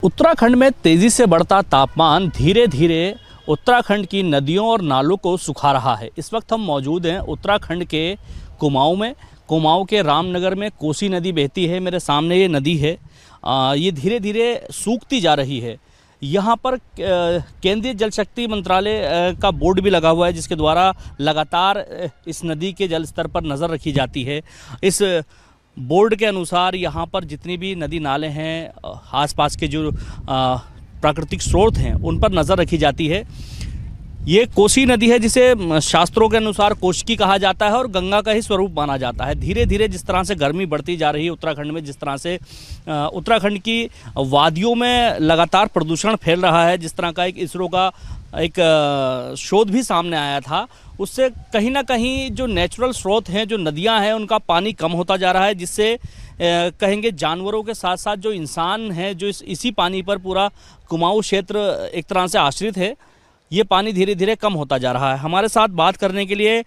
उत्तराखंड में तेज़ी से बढ़ता तापमान धीरे धीरे उत्तराखंड की नदियों और नालों को सुखा रहा है। इस वक्त हम मौजूद हैं उत्तराखंड के कुमाऊं में। कुमाऊं के रामनगर में कोसी नदी बहती है। मेरे सामने ये नदी है, ये धीरे धीरे सूखती जा रही है। यहाँ पर केंद्रीय जल शक्ति मंत्रालय का बोर्ड भी लगा हुआ है, जिसके द्वारा लगातार इस नदी के जल स्तर पर नज़र रखी जाती है। इस बोर्ड के अनुसार यहाँ पर जितनी भी नदी नाले हैं, आसपास के जो प्राकृतिक स्रोत हैं, उन पर नज़र रखी जाती है। ये कोसी नदी है, जिसे शास्त्रों के अनुसार कोशकी कहा जाता है और गंगा का ही स्वरूप माना जाता है। धीरे धीरे जिस तरह से गर्मी बढ़ती जा रही है उत्तराखंड में, जिस तरह से उत्तराखंड की वादियों में लगातार प्रदूषण फैल रहा है, जिस तरह का एक इसरो का एक शोध भी सामने आया था, उससे कहीं ना कहीं जो नेचुरल स्रोत हैं, जो नदियां हैं, उनका पानी कम होता जा रहा है, जिससे कहेंगे जानवरों के साथ साथ जो इंसान हैं, जो इसी पानी पर पूरा कुमाऊं क्षेत्र एक तरह से आश्रित है, ये पानी धीरे धीरे कम होता जा रहा है। हमारे साथ बात करने के लिए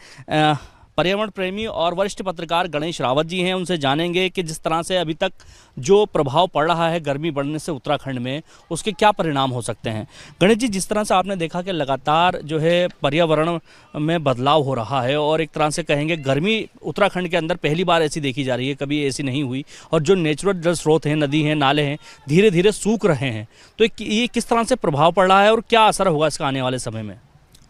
पर्यावरण प्रेमी और वरिष्ठ पत्रकार गणेश रावत जी हैं। उनसे जानेंगे कि जिस तरह से अभी तक जो प्रभाव पड़ रहा है गर्मी बढ़ने से उत्तराखंड में, उसके क्या परिणाम हो सकते हैं। गणेश जी, जिस तरह से आपने देखा कि लगातार जो है पर्यावरण में बदलाव हो रहा है और एक तरह से कहेंगे गर्मी उत्तराखंड के अंदर पहली बार ऐसी देखी जा रही है, कभी ऐसी नहीं हुई, और जो नेचुरल जल स्रोत हैं, नदी हैं, नाले हैं, धीरे धीरे सूख रहे हैं, तो ये किस तरह से प्रभाव पड़ रहा है और क्या असर होगा इसका आने वाले समय में?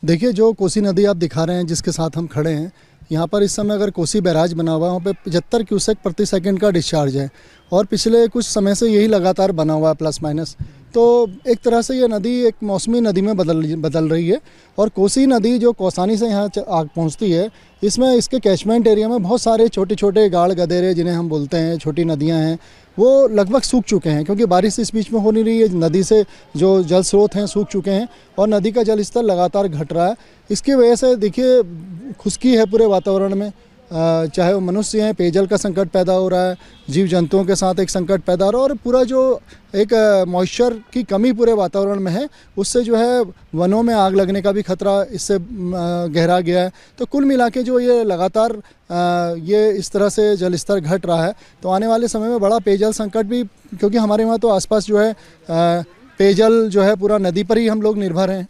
देखिए, जो कोसी नदी आप दिखा रहे हैं, जिसके साथ हम खड़े हैं, यहाँ पर इस समय अगर कोसी बैराज बना हुआ है, वहाँ पे 75 क्यूसेक प्रति सेकंड का डिस्चार्ज है और पिछले कुछ समय से यही लगातार बना हुआ है, प्लस माइनस। तो एक तरह से ये नदी एक मौसमी नदी में बदल रही है। और कोसी नदी जो कौसानी से यहाँ पहुँचती है, इसमें इसके कैचमेंट एरिया में बहुत सारे छोटे छोटे गाड़ गदेरे, जिन्हें हम बोलते हैं, छोटी नदियाँ हैं, वो लगभग सूख चुके हैं, क्योंकि बारिश इस बीच में हो नहीं रही है। नदी से जो जल स्रोत हैं सूख चुके हैं और नदी का जल स्तर लगातार घट रहा है। इसकी वजह से देखिए खुश्की है पूरे वातावरण में, चाहे वो मनुष्य हैं, पेयजल का संकट पैदा हो रहा है, जीव जंतुओं के साथ एक संकट पैदा हो रहा है, और पूरा जो एक मॉइस्चर की कमी पूरे वातावरण में है, उससे जो है वनों में आग लगने का भी खतरा इससे गहरा गया है। तो कुल मिला के जो ये लगातार ये इस तरह से जल स्तर घट रहा है, तो आने वाले समय में बड़ा पेयजल संकट भी, क्योंकि हमारे वहाँ तो आसपास जो है पेयजल जो है पूरा नदी पर ही हम लोग निर्भर हैं।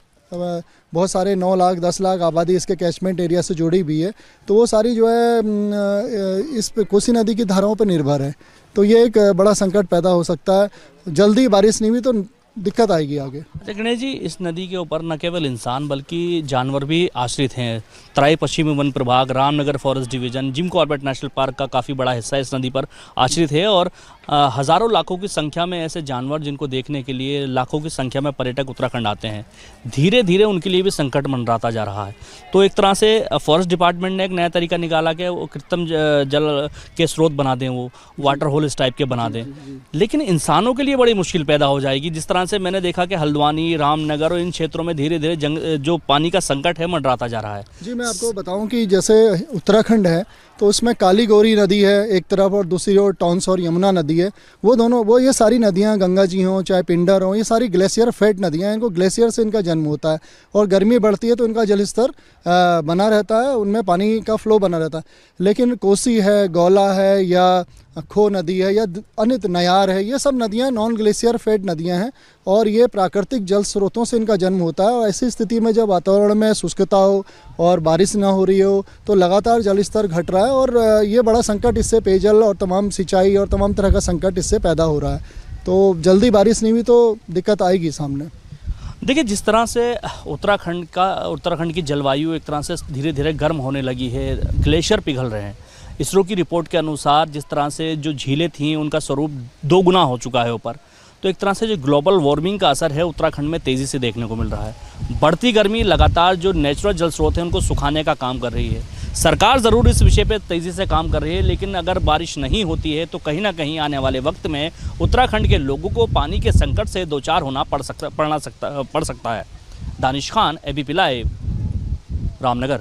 बहुत सारे 9 लाख 10 लाख आबादी इसके कैचमेंट एरिया से जुड़ी भी है, तो वो सारी जो है इस कोसी नदी की धाराओं पर निर्भर है। तो ये एक बड़ा संकट पैदा हो सकता है। जल्दी बारिश नहीं हुई तो दिक्कत आएगी आगे। अच्छा गणेश जी, इस नदी के ऊपर न केवल इंसान बल्कि जानवर भी आश्रित हैं। तराई पश्चिमी वन प्रभाग, Ramnagar forest division, Jim Corbett national park का काफ़ी बड़ा हिस्सा इस नदी पर आश्रित है और हज़ारों लाखों की संख्या में ऐसे जानवर, जिनको देखने के लिए लाखों की संख्या में पर्यटक उत्तराखंड आते हैं, धीरे धीरे उनके लिए भी संकट मंडराता जा रहा है। तो एक तरह से फॉरेस्ट डिपार्टमेंट ने एक नया तरीका निकाला कि वो कृत्रिम जल के स्रोत बना दें, वो वाटर होल इस टाइप के बना दें, लेकिन इंसानों के लिए बड़ी मुश्किल पैदा हो जाएगी। जिस तरह से मैंने देखा कि हल्द्वानी, रामनगर और इन क्षेत्रों में धीरे धीरे जो पानी का संकट है मंडराता जा रहा है। जी, मैं आपको बताऊं कि जैसे उत्तराखंड है, तो उसमें काली गौरी नदी है एक तरफ और दूसरी ओर टॉन्स और यमुना नदी है। वो ये सारी नदियां, गंगा जी हों चाहे पिंडर हों, ये सारी ग्लेशियर फेड नदियां हैं। इनको ग्लेशियर से इनका जन्म होता है और गर्मी बढ़ती है तो इनका जल स्तर बना रहता है, उनमें पानी का फ्लो बना रहता है। लेकिन कोसी है, गौला है, या खो नदी है, या अनित नयार है, ये सब नदियां नॉन ग्लेशियर फेड नदियां हैं और ये प्राकृतिक जल स्रोतों से इनका जन्म होता है। और ऐसी स्थिति में जब वातावरण में शुष्कता हो और बारिश ना हो रही हो, तो लगातार जल स्तर घट रहा है और ये बड़ा संकट इससे पेयजल और तमाम सिंचाई और तमाम तरह का संकट इससे पैदा हो रहा है। तो जल्दी बारिश नहीं हुई तो दिक्कत आएगी सामने। देखिए, जिस तरह से उत्तराखंड की जलवायु एक तरह से धीरे धीरे गर्म होने लगी है, ग्लेशियर पिघल रहे हैं। इसरो की रिपोर्ट के अनुसार जिस तरह से जो झीलें थीं, उनका स्वरूप 2 गुना हो चुका है ऊपर। तो एक तरह से जो ग्लोबल वार्मिंग का असर है उत्तराखंड में तेज़ी से देखने को मिल रहा है। बढ़ती गर्मी लगातार जो नेचुरल जल स्रोत हैं उनको सुखाने का काम कर रही है। सरकार ज़रूर इस विषय पे तेज़ी से काम कर रही है, लेकिन अगर बारिश नहीं होती है तो कहीं ना कहीं आने वाले वक्त में उत्तराखंड के लोगों को पानी के संकट से दो चार होना पड़ सकता है। Danish Khan, ABP live, Ramnagar.